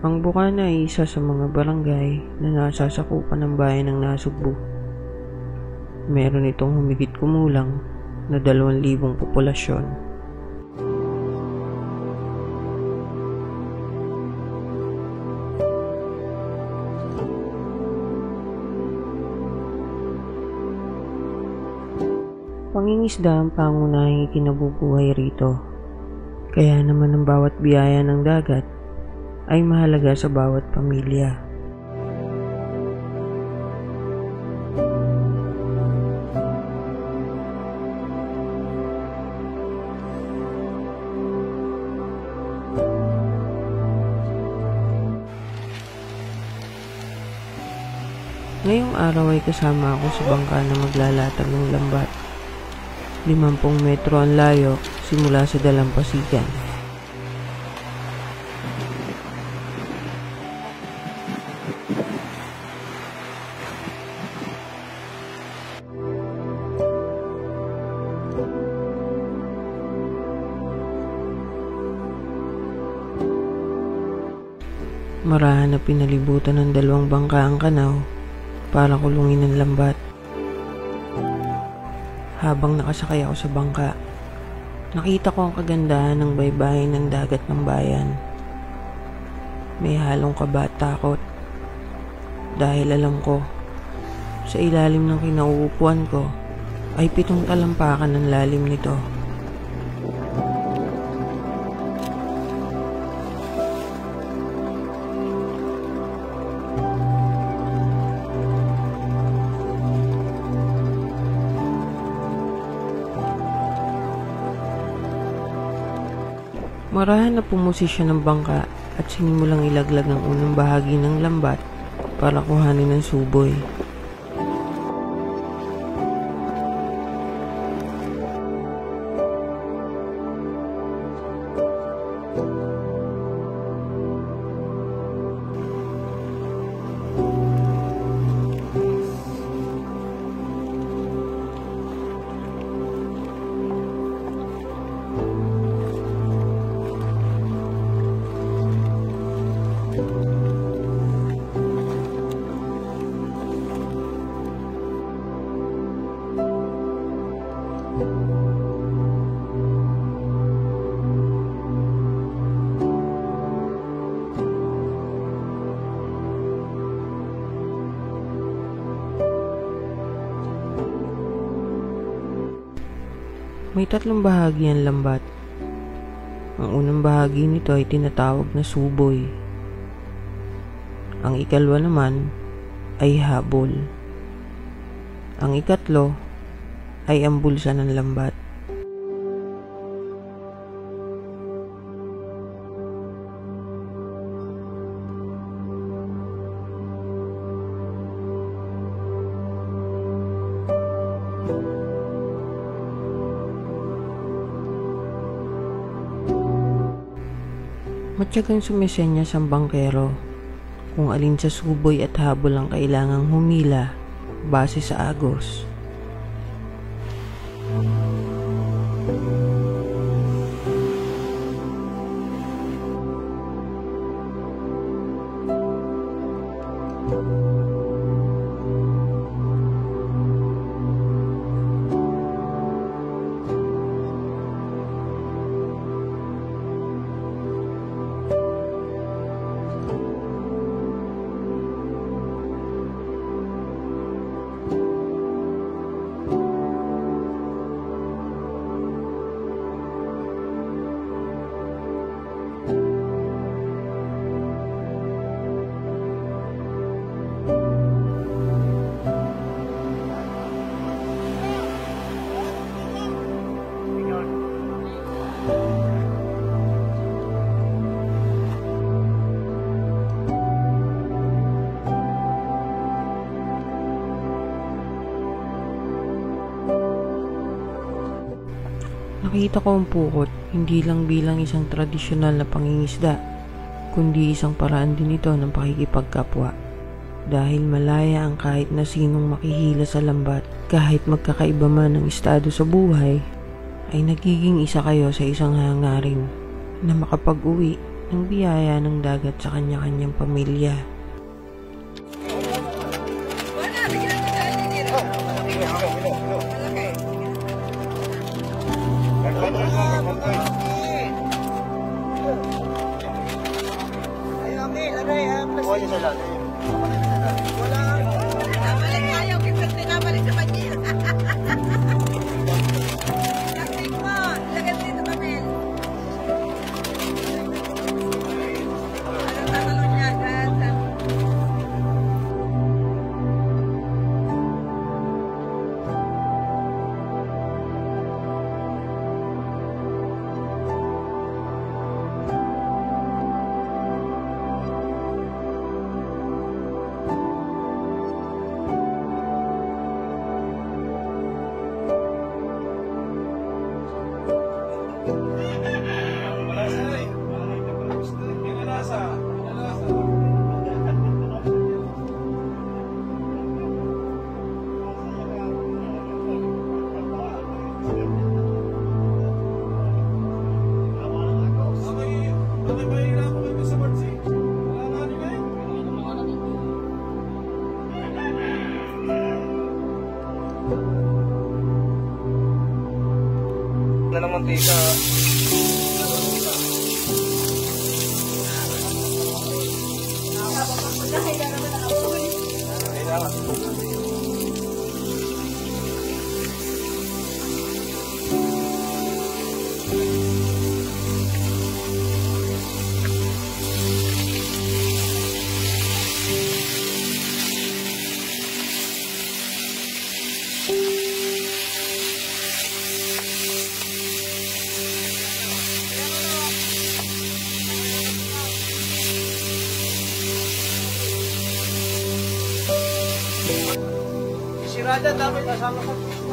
Ang Bukana ay isa sa mga barangay na nasasakupan ng bayan ng Nasugbu. Meron itong humigit kumulang na 2,000 populasyon. Pangingisda ang pangunahing ikinabubuhay rito. Kaya naman ang bawat biyaya ng dagat ay mahalaga sa bawat pamilya. Ngayong araw ay kasama ako sa bangka na maglalatag ng lambat. 50 metro ang layo simula sa dalampasigan. Marahan na pinalibutan ng 2 bangka ang kanaw para kulungin ang lambat. Habang nakasakay ako sa bangka, nakita ko ang kagandahan ng baybayin ng dagat ng bayan. May halong kaba at takot dahil alam ko sa ilalim ng kinauupuan ko ay 7 talampakan ng lalim nito. Marahan na pumosisyon ng bangka at sinimulang ilaglag ang unang bahagi ng lambat para kuhanin ng suboy. May 3 bahagi ang lambat. Ang unang bahagi nito ay tinatawag na suboy. Ang ikalwa naman ay habol. Ang ikatlo ay ang bulsa ng lambat. Matyagang sumisenyas ang bangkero kung alin sa suboy at habol ang kailangang humila base sa agos. Nakita ko ang pukot hindi lang bilang isang tradisyonal na pangingisda, kundi isang paraan din ito ng pakikipagkapwa. Dahil malaya ang kahit na sinong makihila sa lambat, kahit magkakaiba man ng estado sa buhay, ay nagiging isa kayo sa isang hangarin na makapag-uwi ng biyaya ng dagat sa kanya-kanyang pamilya. Na ng mantika. Sirada dapat kasama ko.